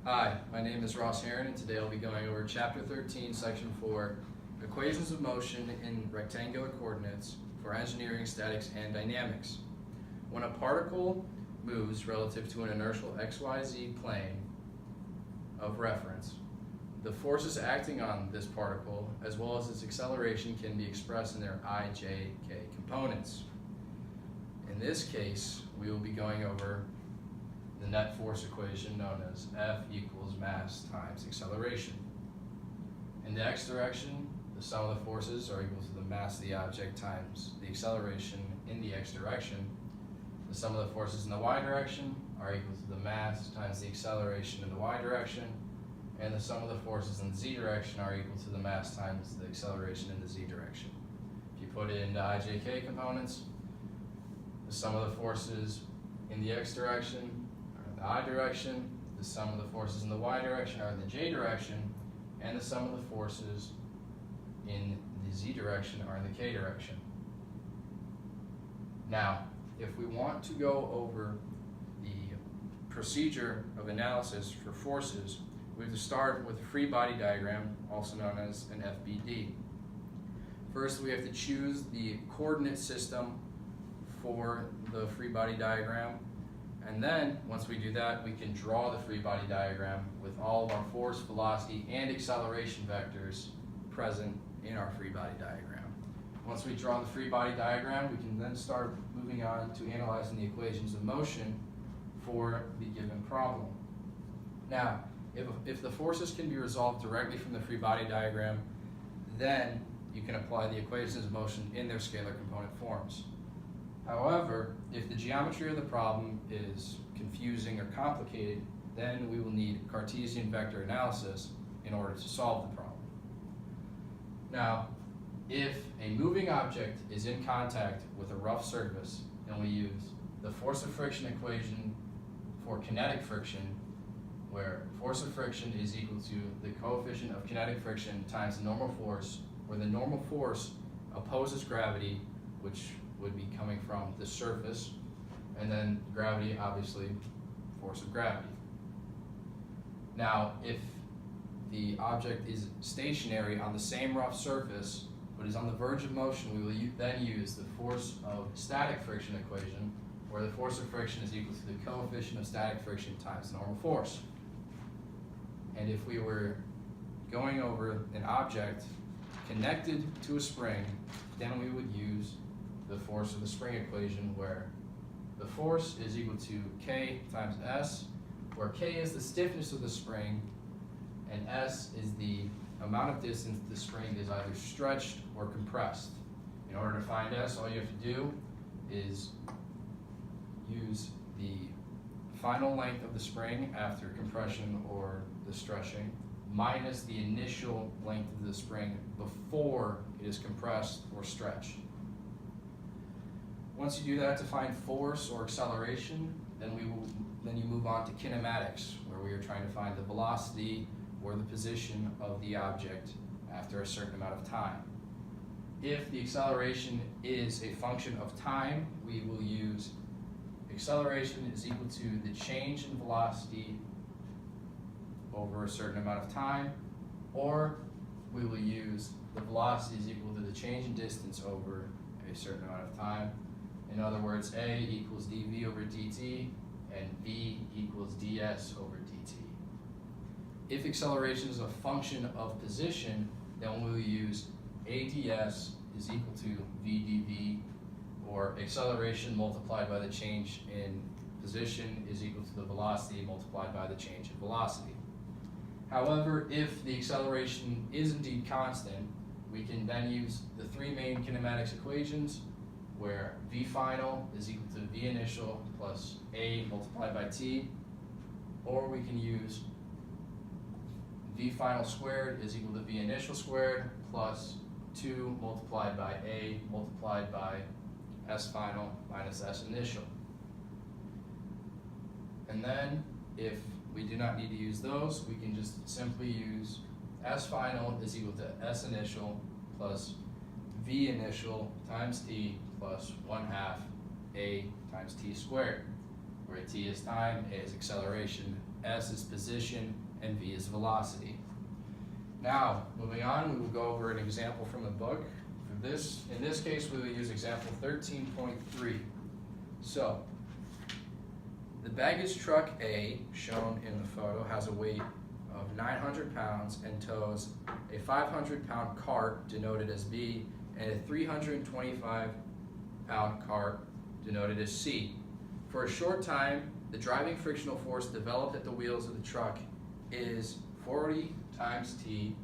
Hi, my name is Ross Heron, and today I'll be going over Chapter 13, Section 4, Equations of Motion in Rectangular Coordinates for Engineering, Statics, and Dynamics. When a particle moves relative to an inertial XYZ plane of reference, the forces acting on this particle, as well as its acceleration, can be expressed in their I, J, K components. In this case, we will be going over the net force equation known as F equals mass times acceleration. In the x direction, the sum of the forces are equal to the mass of the object times the acceleration in the x direction. The sum of the forces in the y direction are equal to the mass times the acceleration in the y direction, and the sum of the forces in the z direction are equal to the mass times the acceleration in the z direction. If you put it into ijk components, the sum of the forces in the x direction the I direction, the sum of the forces in the y direction are in the j direction, and the sum of the forces in the z direction are in the k direction. Now, if we want to go over the procedure of analysis for forces, we have to start with a free body diagram, also known as an FBD. First, we have to choose the coordinate system for the free body diagram. And then, once we do that, we can draw the free body diagram with all of our force, velocity, and acceleration vectors present in our free body diagram. Once we draw the free body diagram, we can then start moving on to analyzing the equations of motion for the given problem. Now, if the forces can be resolved directly from the free body diagram, then you can apply the equations of motion in their scalar component forms. However, if the geometry of the problem is confusing or complicated, then we will need Cartesian vector analysis in order to solve the problem. Now, if a moving object is in contact with a rough surface, then we use the force of friction equation for kinetic friction, where force of friction is equal to the coefficient of kinetic friction times the normal force, where the normal force opposes gravity, which would be coming from the surface, and then gravity, obviously, force of gravity. Now, if the object is stationary on the same rough surface, but is on the verge of motion, we will then use the force of static friction equation, where the force of friction is equal to the coefficient of static friction times the normal force. And if we were going over an object connected to a spring, then we would use the force of the spring equation, where the force is equal to K times S, where K is the stiffness of the spring, and S is the amount of distance the spring is either stretched or compressed. In order to find S, all you have to do is use the final length of the spring after compression or the stretching minus the initial length of the spring before it is compressed or stretched. Once you do that to find force or acceleration, then you move on to kinematics, where we are trying to find the velocity or the position of the object after a certain amount of time. If the acceleration is a function of time, we will use acceleration is equal to the change in velocity over a certain amount of time, or we will use the velocity is equal to the change in distance over a certain amount of time. In other words, A equals dv over dt, and v equals ds over dt. If acceleration is a function of position, then we'll use ADS is equal to vdv, or acceleration multiplied by the change in position is equal to the velocity multiplied by the change in velocity. However, if the acceleration is indeed constant, we can then use the three main kinematics equations, where v final is equal to v initial plus a multiplied by t, or we can use v final squared is equal to v initial squared plus 2 multiplied by a multiplied by s final minus s initial. And then, if we do not need to use those, we can just simply use s final is equal to s initial plus v initial times t plus 1/2 a times t squared, where t is time, a is acceleration, S is position, and V is velocity. Now, moving on, we will go over an example from the book. For this, in this case, we will use example 13.3. So, the baggage truck A, shown in the photo, has a weight of 900 pounds and tows a 500-pound cart, denoted as B, and a 325-pound cart, denoted as C. For a short time, the driving frictional force developed at the wheels of the truck is 40 times T,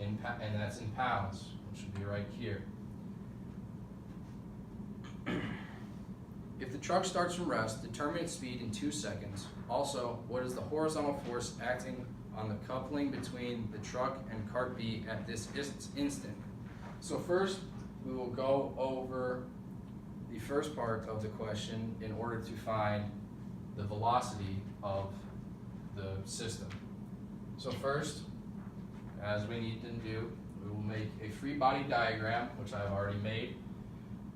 and that's in pounds, which should be right here. If the truck starts from rest, determine its speed in 2 seconds. Also, what is the horizontal force acting on the coupling between the truck and cart B at this instant? So first, we will go over the first part of the question in order to find the velocity of the system. So first, as we need to do, we will make a free body diagram, which I've already made.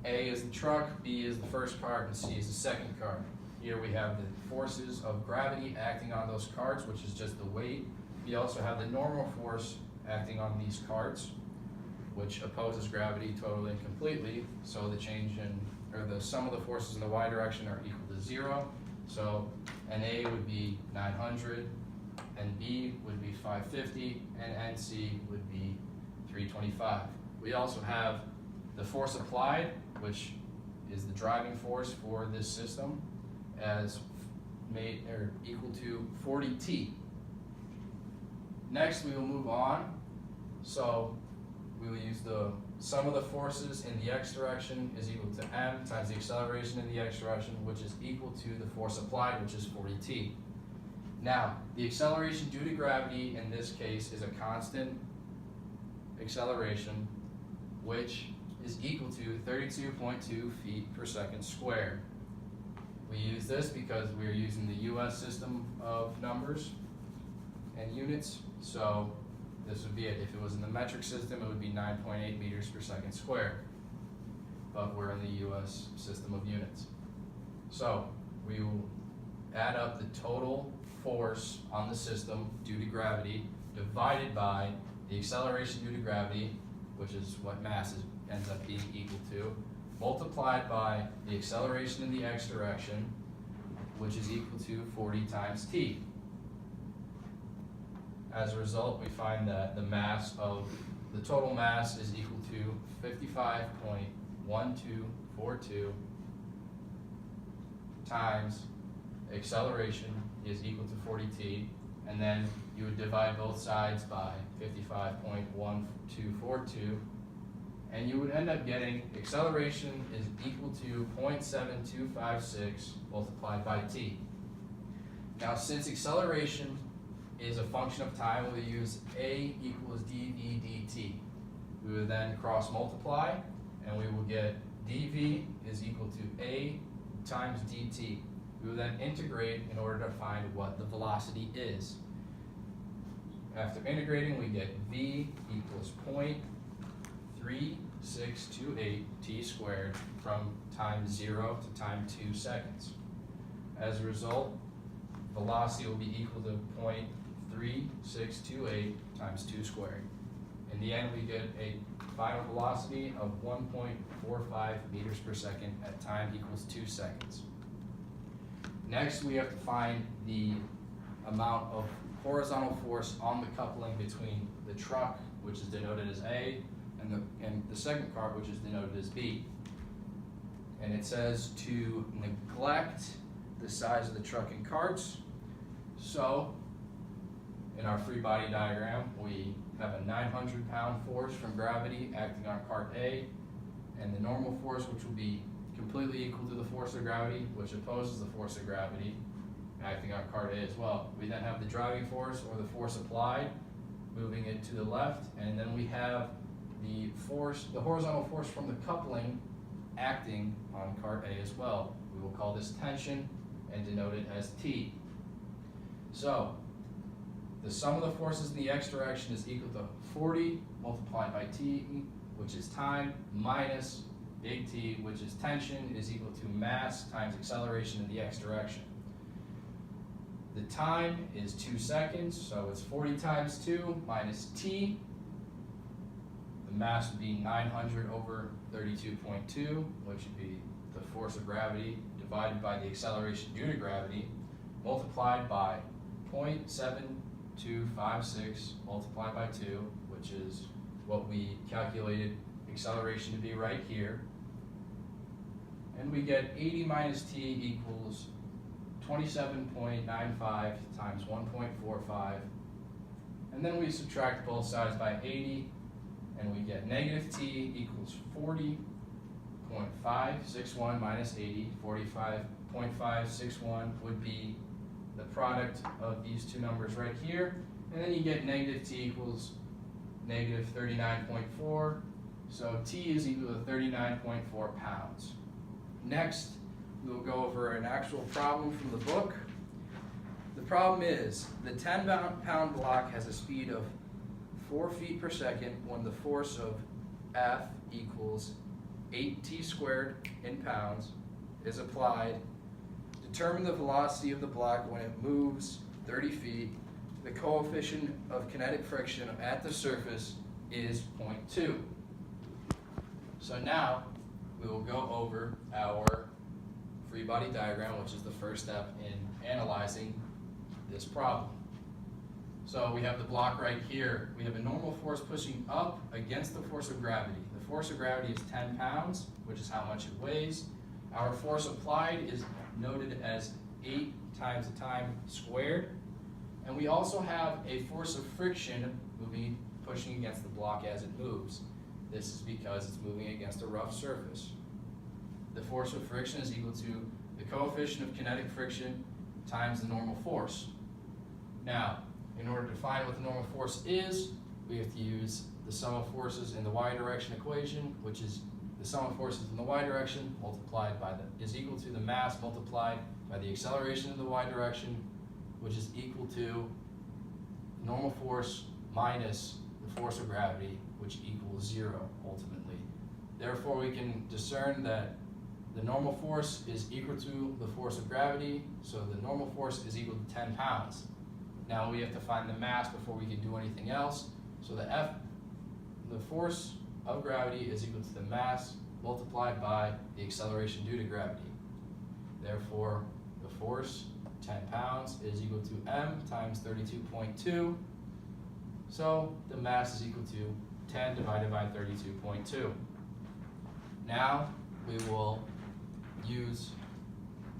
A is the truck, B is the first cart, and C is the second cart. Here we have the forces of gravity acting on those carts, which is just the weight. We also have the normal force acting on these carts, which opposes gravity totally and completely. So the change in, or the sum of the forces in the y direction are equal to 0. So an A would be 900, and B would be 550, and NC would be 325. We also have the force applied, which is the driving force for this system, as made or equal to 40T. Next, we will move on. So we will use the sum of the forces in the x direction is equal to m times the acceleration in the x direction, which is equal to the force applied, which is 40T. Now, the acceleration due to gravity in this case is a constant acceleration, which is equal to 32.2 feet per second squared. We use this because we're using the US system of numbers and units, so this would be it. If it was in the metric system, it would be 9.8 meters per second squared, but we're in the US system of units. So we will add up the total force on the system due to gravity divided by the acceleration due to gravity, which is what mass ends up being equal to, multiplied by the acceleration in the x direction, which is equal to 40 times t. As a result, we find that the total mass is equal to 55.1242 times acceleration is equal to 40t, and then you would divide both sides by 55.1242, and you would end up getting acceleration is equal to 0.7256 multiplied by t. Now, since acceleration is a function of time, we'll use a equals dv dt. We will then cross multiply, and we will get dv is equal to a times dt. We will then integrate in order to find what the velocity is. After integrating, we get v equals 0.3628 t squared from time 0 to time 2 seconds. As a result, velocity will be equal to 0.3628 times 2 squared. In the end, we get a final velocity of 1.45 meters per second at time equals 2 seconds. Next, we have to find the amount of horizontal force on the coupling between the truck, which is denoted as A, and the second cart, which is denoted as B. And it says to neglect the size of the truck and carts. So, in our free body diagram, we have a 900-pound force from gravity acting on cart A, and the normal force, which will be completely equal to the force of gravity, which opposes the force of gravity, acting on cart A as well. We then have the driving force, or the force applied, moving it to the left, and then we have the horizontal force from the coupling acting on cart A as well. We will call this tension and denote it as T. So, the sum of the forces in the x direction is equal to 40 multiplied by T, which is time, minus big T, which is tension, is equal to mass times acceleration in the x direction. The time is 2 seconds, so it's 40 times 2 minus t. The mass would be 900 over 32.2, which would be the force of gravity divided by the acceleration due to gravity, multiplied by 0.7256 multiplied by 2, which is what we calculated acceleration to be right here. And we get 80 minus t equals 27.95 times 1.45. And then we subtract both sides by 80, and we get negative t equals 40.561 minus 80. 45.561 would be the product of these two numbers right here. And then you get negative t equals negative 39.4. So t is equal to 39.4 pounds. Next, we will go over an actual problem from the book. The problem is the 10-pound block has a speed of 4 feet per second when the force of F equals 8t squared in pounds is applied. Determine the velocity of the block when it moves 30 feet. The coefficient of kinetic friction at the surface is 0.2. So now we will go over our free body diagram, which is the first step in analyzing this problem. So we have the block right here. We have a normal force pushing up against the force of gravity. The force of gravity is 10 pounds, which is how much it weighs. Our force applied is noted as 8 times the time squared. And we also have a force of friction pushing against the block as it moves. This is because it's moving against a rough surface. The force of friction is equal to the coefficient of kinetic friction times the normal force. Now, in order to find what the normal force is, we have to use the sum of forces in the y direction equation, which is the sum of forces in the y direction multiplied by is equal to the mass multiplied by the acceleration in the y direction, which is equal to normal force minus the force of gravity, which equals 0 ultimately. Therefore, we can discern that the normal force is equal to the force of gravity, so the normal force is equal to 10 pounds. Now we have to find the mass before we can do anything else. So the force of gravity is equal to the mass multiplied by the acceleration due to gravity. Therefore, the force, 10 pounds, is equal to m times 32.2. So the mass is equal to 10 divided by 32.2. Now we will use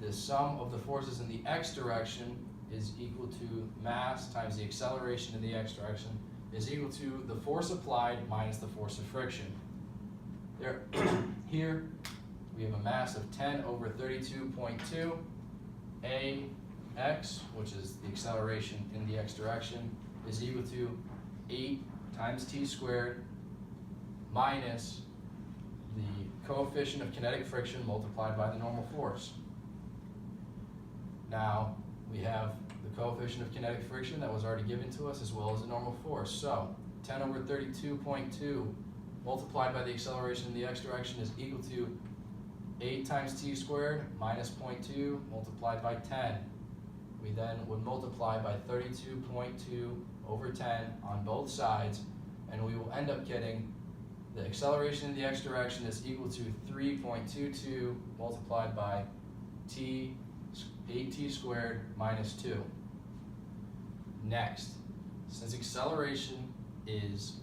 the sum of the forces in the x direction is equal to mass times the acceleration in the x direction is equal to the force applied minus the force of friction. Here we have a mass of 10 over 32.2. Ax, which is the acceleration in the x direction, is equal to 8 times t squared minus the coefficient of kinetic friction multiplied by the normal force. Now we have the coefficient of kinetic friction that was already given to us as well as the normal force. So 10 over 32.2 multiplied by the acceleration in the x direction is equal to 8 times t squared minus 0.2 multiplied by 10. We then would multiply by 32.2 over 10 on both sides, and we will end up getting the acceleration in the x direction is equal to 3.22 multiplied by 8t squared minus 2. Next, since acceleration is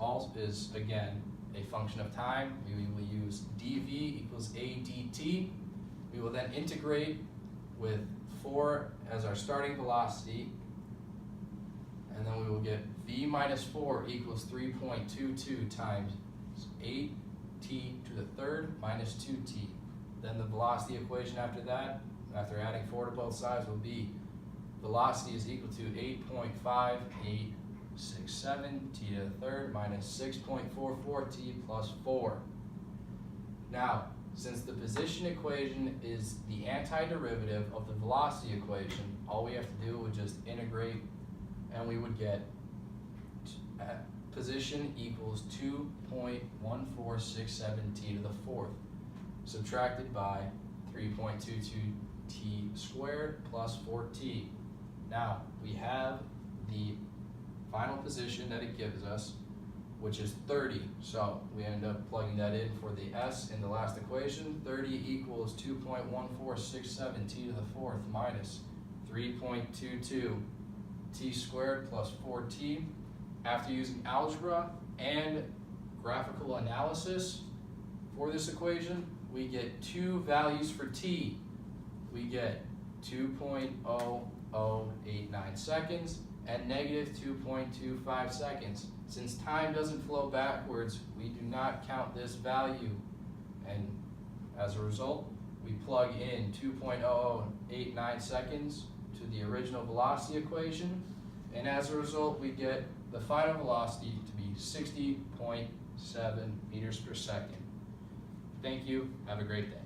again a function of time, we will use dv equals a dt. We will then integrate with 4 as our starting velocity, and then we will get v minus 4 equals 3.22 times 8t to the third minus 2t. Then the velocity equation after that, after adding 4 to both sides, will be velocity is equal to 8.5867 t to the third minus 6.44 t plus 4. Now, since the position equation is the antiderivative of the velocity equation, all we have to do would just integrate, and we would get position equals 2.1467 t to the fourth, subtracted by 3.22 t squared plus 4t. Now, we have the final position that it gives us, which is 30. So we end up plugging that in for the S in the last equation. 30 equals 2.1467 t to the fourth minus 3.22 t squared plus 4t. After using algebra and graphical analysis for this equation, we get two values for t. We get 2.0089 seconds and negative 2.25 seconds. Since time doesn't flow backwards, we do not count this value. And as a result, we plug in 2.0089 seconds to the original velocity equation. And as a result, we get the final velocity to be 60.7 meters per second. Thank you. Have a great day.